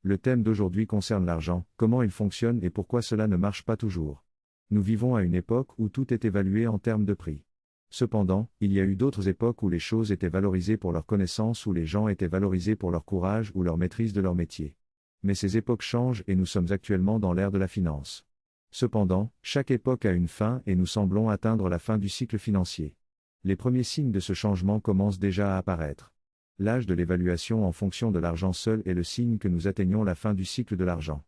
Le thème d'aujourd'hui concerne l'argent, comment il fonctionne et pourquoi cela ne marche pas toujours. Nous vivons à une époque où tout est évalué en termes de prix. Cependant, il y a eu d'autres époques où les choses étaient valorisées pour leur connaissance, où les gens étaient valorisés pour leur courage ou leur maîtrise de leur métier. Mais ces époques changent et nous sommes actuellement dans l'ère de la finance. Cependant, chaque époque a une fin et nous semblons atteindre la fin du cycle financier. Les premiers signes de ce changement commencent déjà à apparaître. L'âge de l'évaluation en fonction de l'argent seul est le signe que nous atteignons la fin du cycle de l'argent.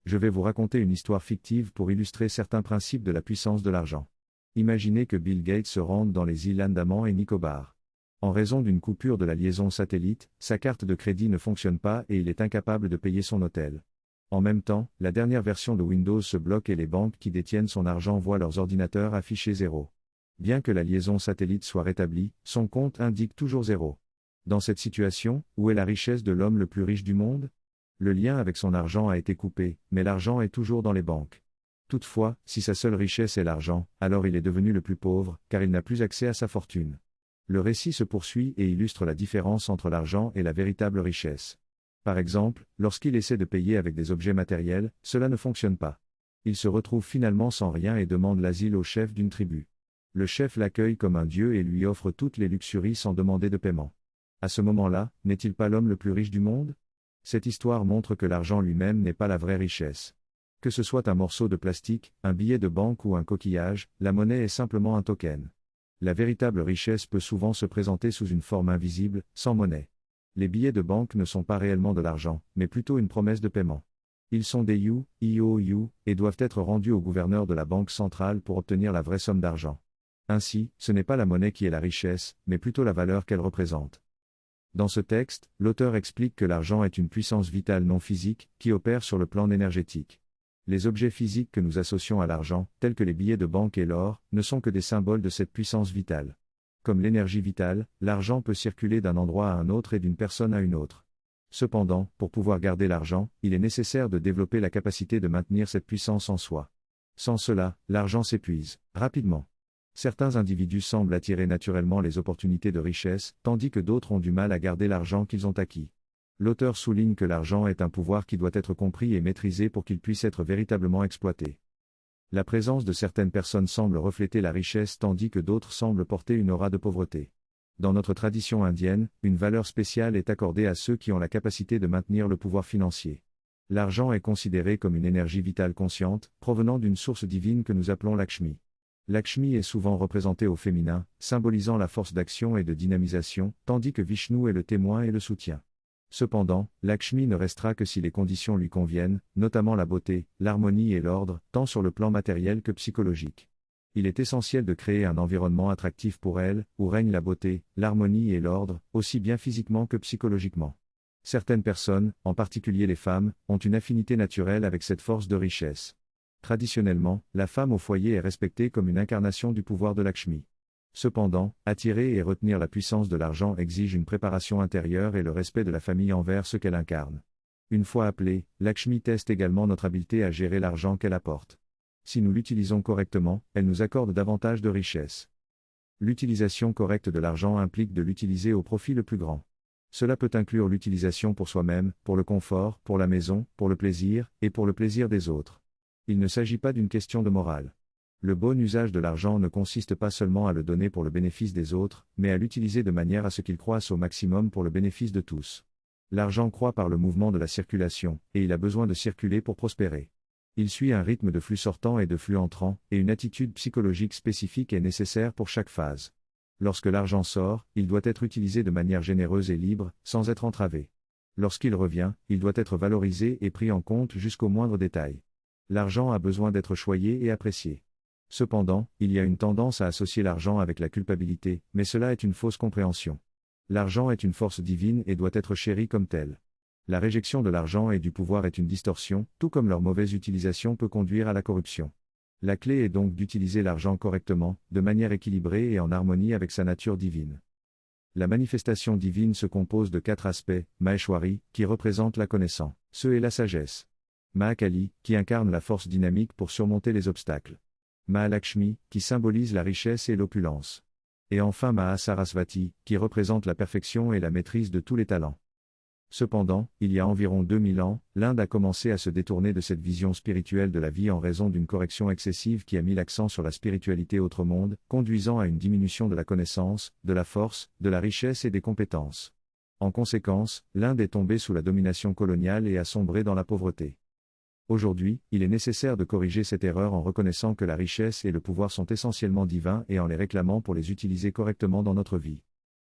Je vais vous raconter une histoire fictive pour illustrer certains principes de la puissance de l'argent. Imaginez que Bill Gates se rende dans les îles Andaman et Nicobar. En raison d'une coupure de la liaison satellite, sa carte de crédit ne fonctionne pas et il est incapable de payer son hôtel. En même temps, la dernière version de Windows se bloque et les banques qui détiennent son argent voient leurs ordinateurs afficher 0. Bien que la liaison satellite soit rétablie, son compte indique toujours 0. Dans cette situation, où est la richesse de l'homme le plus riche du monde ? Le lien avec son argent a été coupé, mais l'argent est toujours dans les banques. Toutefois, si sa seule richesse est l'argent, alors il est devenu le plus pauvre, car il n'a plus accès à sa fortune. Le récit se poursuit et illustre la différence entre l'argent et la véritable richesse. Par exemple, lorsqu'il essaie de payer avec des objets matériels, cela ne fonctionne pas. Il se retrouve finalement sans rien et demande l'asile au chef d'une tribu. Le chef l'accueille comme un dieu et lui offre toutes les luxuries sans demander de paiement. À ce moment-là, n'est-il pas l'homme le plus riche du monde ? Cette histoire montre que l'argent lui-même n'est pas la vraie richesse. Que ce soit un morceau de plastique, un billet de banque ou un coquillage, la monnaie est simplement un token. La véritable richesse peut souvent se présenter sous une forme invisible, sans monnaie. Les billets de banque ne sont pas réellement de l'argent, mais plutôt une promesse de paiement. Ils sont des IOU, et doivent être rendus au gouverneur de la banque centrale pour obtenir la vraie somme d'argent. Ainsi, ce n'est pas la monnaie qui est la richesse, mais plutôt la valeur qu'elle représente. Dans ce texte, l'auteur explique que l'argent est une puissance vitale non physique, qui opère sur le plan énergétique. Les objets physiques que nous associons à l'argent, tels que les billets de banque et l'or, ne sont que des symboles de cette puissance vitale. Comme l'énergie vitale, l'argent peut circuler d'un endroit à un autre et d'une personne à une autre. Cependant, pour pouvoir garder l'argent, il est nécessaire de développer la capacité de maintenir cette puissance en soi. Sans cela, l'argent s'épuise rapidement. Certains individus semblent attirer naturellement les opportunités de richesse, tandis que d'autres ont du mal à garder l'argent qu'ils ont acquis. L'auteur souligne que l'argent est un pouvoir qui doit être compris et maîtrisé pour qu'il puisse être véritablement exploité. La présence de certaines personnes semble refléter la richesse tandis que d'autres semblent porter une aura de pauvreté. Dans notre tradition indienne, une valeur spéciale est accordée à ceux qui ont la capacité de maintenir le pouvoir financier. L'argent est considéré comme une énergie vitale consciente, provenant d'une source divine que nous appelons Lakshmi. Lakshmi est souvent représentée au féminin, symbolisant la force d'action et de dynamisation, tandis que Vishnu est le témoin et le soutien. Cependant, Lakshmi ne restera que si les conditions lui conviennent, notamment la beauté, l'harmonie et l'ordre, tant sur le plan matériel que psychologique. Il est essentiel de créer un environnement attractif pour elle, où règne la beauté, l'harmonie et l'ordre, aussi bien physiquement que psychologiquement. Certaines personnes, en particulier les femmes, ont une affinité naturelle avec cette force de richesse. Traditionnellement, la femme au foyer est respectée comme une incarnation du pouvoir de Lakshmi. Cependant, attirer et retenir la puissance de l'argent exige une préparation intérieure et le respect de la famille envers ce qu'elle incarne. Une fois appelée, Lakshmi teste également notre habileté à gérer l'argent qu'elle apporte. Si nous l'utilisons correctement, elle nous accorde davantage de richesse. L'utilisation correcte de l'argent implique de l'utiliser au profit le plus grand. Cela peut inclure l'utilisation pour soi-même, pour le confort, pour la maison, pour le plaisir, et pour le plaisir des autres. Il ne s'agit pas d'une question de morale. Le bon usage de l'argent ne consiste pas seulement à le donner pour le bénéfice des autres, mais à l'utiliser de manière à ce qu'il croisse au maximum pour le bénéfice de tous. L'argent croît par le mouvement de la circulation, et il a besoin de circuler pour prospérer. Il suit un rythme de flux sortant et de flux entrant, et une attitude psychologique spécifique est nécessaire pour chaque phase. Lorsque l'argent sort, il doit être utilisé de manière généreuse et libre, sans être entravé. Lorsqu'il revient, il doit être valorisé et pris en compte jusqu'au moindre détail. L'argent a besoin d'être choyé et apprécié. Cependant, il y a une tendance à associer l'argent avec la culpabilité, mais cela est une fausse compréhension. L'argent est une force divine et doit être chéri comme tel. La réjection de l'argent et du pouvoir est une distorsion, tout comme leur mauvaise utilisation peut conduire à la corruption. La clé est donc d'utiliser l'argent correctement, de manière équilibrée et en harmonie avec sa nature divine. La manifestation divine se compose de 4 aspects: Maheshwari, qui représente la connaissance, et la sagesse. Mahakali, qui incarne la force dynamique pour surmonter les obstacles. Mahalakshmi, qui symbolise la richesse et l'opulence. Et enfin Mahasarasvati, qui représente la perfection et la maîtrise de tous les talents. Cependant, il y a environ 2000 ans, l'Inde a commencé à se détourner de cette vision spirituelle de la vie en raison d'une correction excessive qui a mis l'accent sur la spiritualité autre monde, conduisant à une diminution de la connaissance, de la force, de la richesse et des compétences. En conséquence, l'Inde est tombée sous la domination coloniale et a sombré dans la pauvreté. Aujourd'hui, il est nécessaire de corriger cette erreur en reconnaissant que la richesse et le pouvoir sont essentiellement divins et en les réclamant pour les utiliser correctement dans notre vie.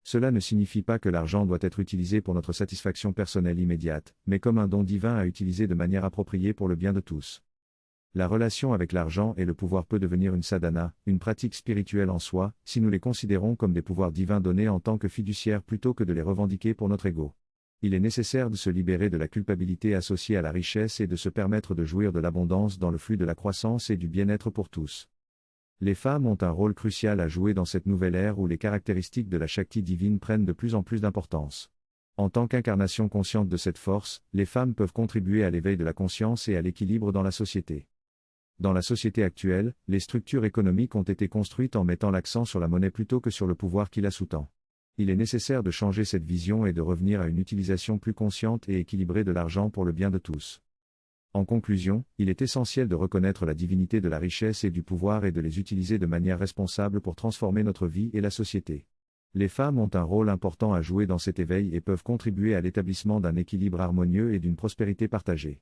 Cela ne signifie pas que l'argent doit être utilisé pour notre satisfaction personnelle immédiate, mais comme un don divin à utiliser de manière appropriée pour le bien de tous. La relation avec l'argent et le pouvoir peut devenir une sadhana, une pratique spirituelle en soi, si nous les considérons comme des pouvoirs divins donnés en tant que fiduciaires plutôt que de les revendiquer pour notre ego. Il est nécessaire de se libérer de la culpabilité associée à la richesse et de se permettre de jouir de l'abondance dans le flux de la croissance et du bien-être pour tous. Les femmes ont un rôle crucial à jouer dans cette nouvelle ère où les caractéristiques de la Shakti divine prennent de plus en plus d'importance. En tant qu'incarnation consciente de cette force, les femmes peuvent contribuer à l'éveil de la conscience et à l'équilibre dans la société. Dans la société actuelle, les structures économiques ont été construites en mettant l'accent sur la monnaie plutôt que sur le pouvoir qui la sous-tend. Il est nécessaire de changer cette vision et de revenir à une utilisation plus consciente et équilibrée de l'argent pour le bien de tous. En conclusion, il est essentiel de reconnaître la divinité de la richesse et du pouvoir et de les utiliser de manière responsable pour transformer notre vie et la société. Les femmes ont un rôle important à jouer dans cet éveil et peuvent contribuer à l'établissement d'un équilibre harmonieux et d'une prospérité partagée.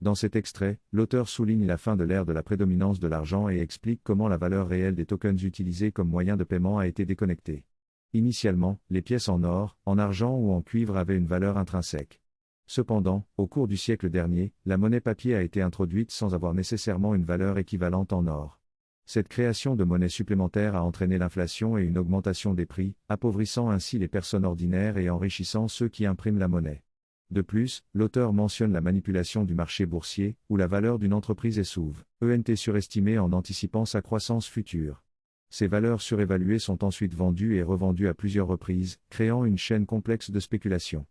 Dans cet extrait, l'auteur souligne la fin de l'ère de la prédominance de l'argent et explique comment la valeur réelle des tokens utilisés comme moyen de paiement a été déconnectée. Initialement, les pièces en or, en argent ou en cuivre avaient une valeur intrinsèque. Cependant, au cours du siècle dernier, la monnaie papier a été introduite sans avoir nécessairement une valeur équivalente en or. Cette création de monnaie supplémentaire a entraîné l'inflation et une augmentation des prix, appauvrissant ainsi les personnes ordinaires et enrichissant ceux qui impriment la monnaie. De plus, l'auteur mentionne la manipulation du marché boursier, où la valeur d'une entreprise est surestimée en anticipant sa croissance future. Ces valeurs surévaluées sont ensuite vendues et revendues à plusieurs reprises, créant une chaîne complexe de spéculation.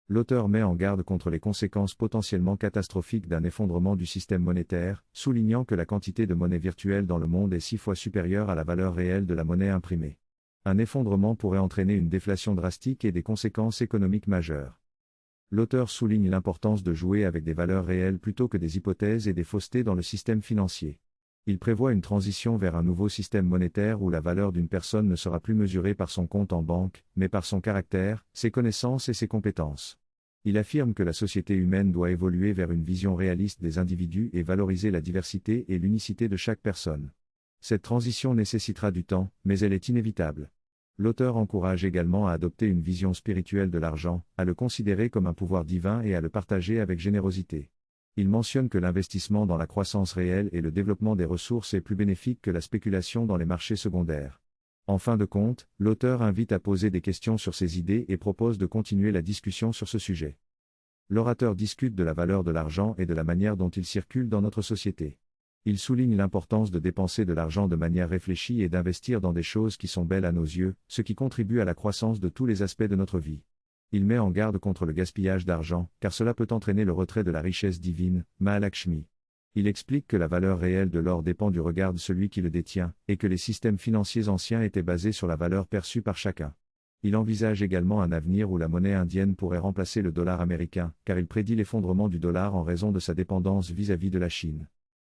L'auteur met en garde contre les conséquences potentiellement catastrophiques d'un effondrement du système monétaire, soulignant que la quantité de monnaie virtuelle dans le monde est 6 fois supérieure à la valeur réelle de la monnaie imprimée. Un effondrement pourrait entraîner une déflation drastique et des conséquences économiques majeures. L'auteur souligne l'importance de jouer avec des valeurs réelles plutôt que des hypothèses et des faussetés dans le système financier. Il prévoit une transition vers un nouveau système monétaire où la valeur d'une personne ne sera plus mesurée par son compte en banque, mais par son caractère, ses connaissances et ses compétences. Il affirme que la société humaine doit évoluer vers une vision réaliste des individus et valoriser la diversité et l'unicité de chaque personne. Cette transition nécessitera du temps, mais elle est inévitable. L'auteur encourage également à adopter une vision spirituelle de l'argent, à le considérer comme un pouvoir divin et à le partager avec générosité. Il mentionne que l'investissement dans la croissance réelle et le développement des ressources est plus bénéfique que la spéculation dans les marchés secondaires. En fin de compte, l'auteur invite à poser des questions sur ces idées et propose de continuer la discussion sur ce sujet. L'orateur discute de la valeur de l'argent et de la manière dont il circule dans notre société. Il souligne l'importance de dépenser de l'argent de manière réfléchie et d'investir dans des choses qui sont belles à nos yeux, ce qui contribue à la croissance de tous les aspects de notre vie. Il met en garde contre le gaspillage d'argent, car cela peut entraîner le retrait de la richesse divine, Mahalakshmi. Il explique que la valeur réelle de l'or dépend du regard de celui qui le détient, et que les systèmes financiers anciens étaient basés sur la valeur perçue par chacun. Il envisage également un avenir où la monnaie indienne pourrait remplacer le dollar américain, car il prédit l'effondrement du dollar en raison de sa dépendance vis-à-vis de la Chine.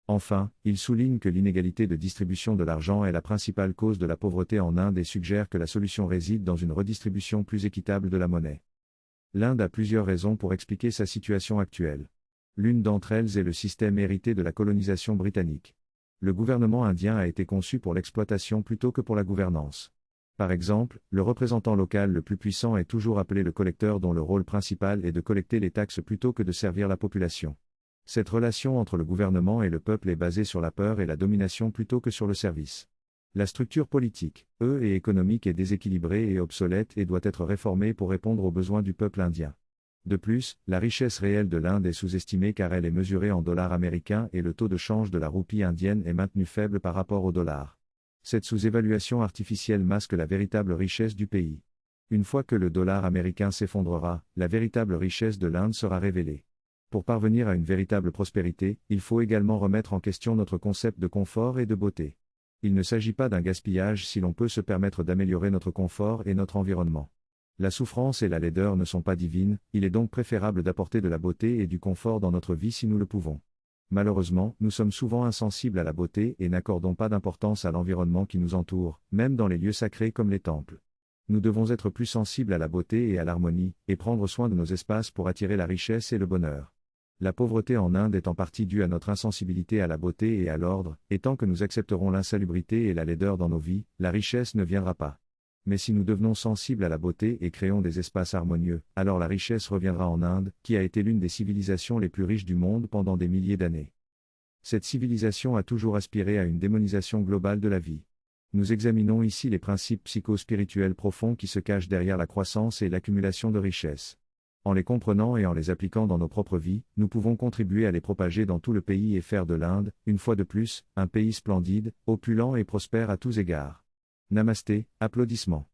Enfin, il souligne que l'inégalité de distribution de l'argent est la principale cause de la pauvreté en Inde et suggère que la solution réside dans une redistribution plus équitable de la monnaie. L'Inde a plusieurs raisons pour expliquer sa situation actuelle. L'une d'entre elles est le système hérité de la colonisation britannique. Le gouvernement indien a été conçu pour l'exploitation plutôt que pour la gouvernance. Par exemple, le représentant local le plus puissant est toujours appelé le collecteur dont le rôle principal est de collecter les taxes plutôt que de servir la population. Cette relation entre le gouvernement et le peuple est basée sur la peur et la domination plutôt que sur le service. La structure politique, et économique est déséquilibrée et obsolète et doit être réformée pour répondre aux besoins du peuple indien. De plus, la richesse réelle de l'Inde est sous-estimée car elle est mesurée en dollars américains et le taux de change de la roupie indienne est maintenu faible par rapport au dollar. Cette sous-évaluation artificielle masque la véritable richesse du pays. Une fois que le dollar américain s'effondrera, la véritable richesse de l'Inde sera révélée. Pour parvenir à une véritable prospérité, il faut également remettre en question notre concept de confort et de beauté. Il ne s'agit pas d'un gaspillage si l'on peut se permettre d'améliorer notre confort et notre environnement. La souffrance et la laideur ne sont pas divines, il est donc préférable d'apporter de la beauté et du confort dans notre vie si nous le pouvons. Malheureusement, nous sommes souvent insensibles à la beauté et n'accordons pas d'importance à l'environnement qui nous entoure, même dans les lieux sacrés comme les temples. Nous devons être plus sensibles à la beauté et à l'harmonie, et prendre soin de nos espaces pour attirer la richesse et le bonheur. La pauvreté en Inde est en partie due à notre insensibilité à la beauté et à l'ordre, et tant que nous accepterons l'insalubrité et la laideur dans nos vies, la richesse ne viendra pas. Mais si nous devenons sensibles à la beauté et créons des espaces harmonieux, alors la richesse reviendra en Inde, qui a été l'une des civilisations les plus riches du monde pendant des milliers d'années. Cette civilisation a toujours aspiré à une démonisation globale de la vie. Nous examinons ici les principes psycho-spirituels profonds qui se cachent derrière la croissance et l'accumulation de richesses. En les comprenant et en les appliquant dans nos propres vies, nous pouvons contribuer à les propager dans tout le pays et faire de l'Inde, une fois de plus, un pays splendide, opulent et prospère à tous égards. Namasté, applaudissements.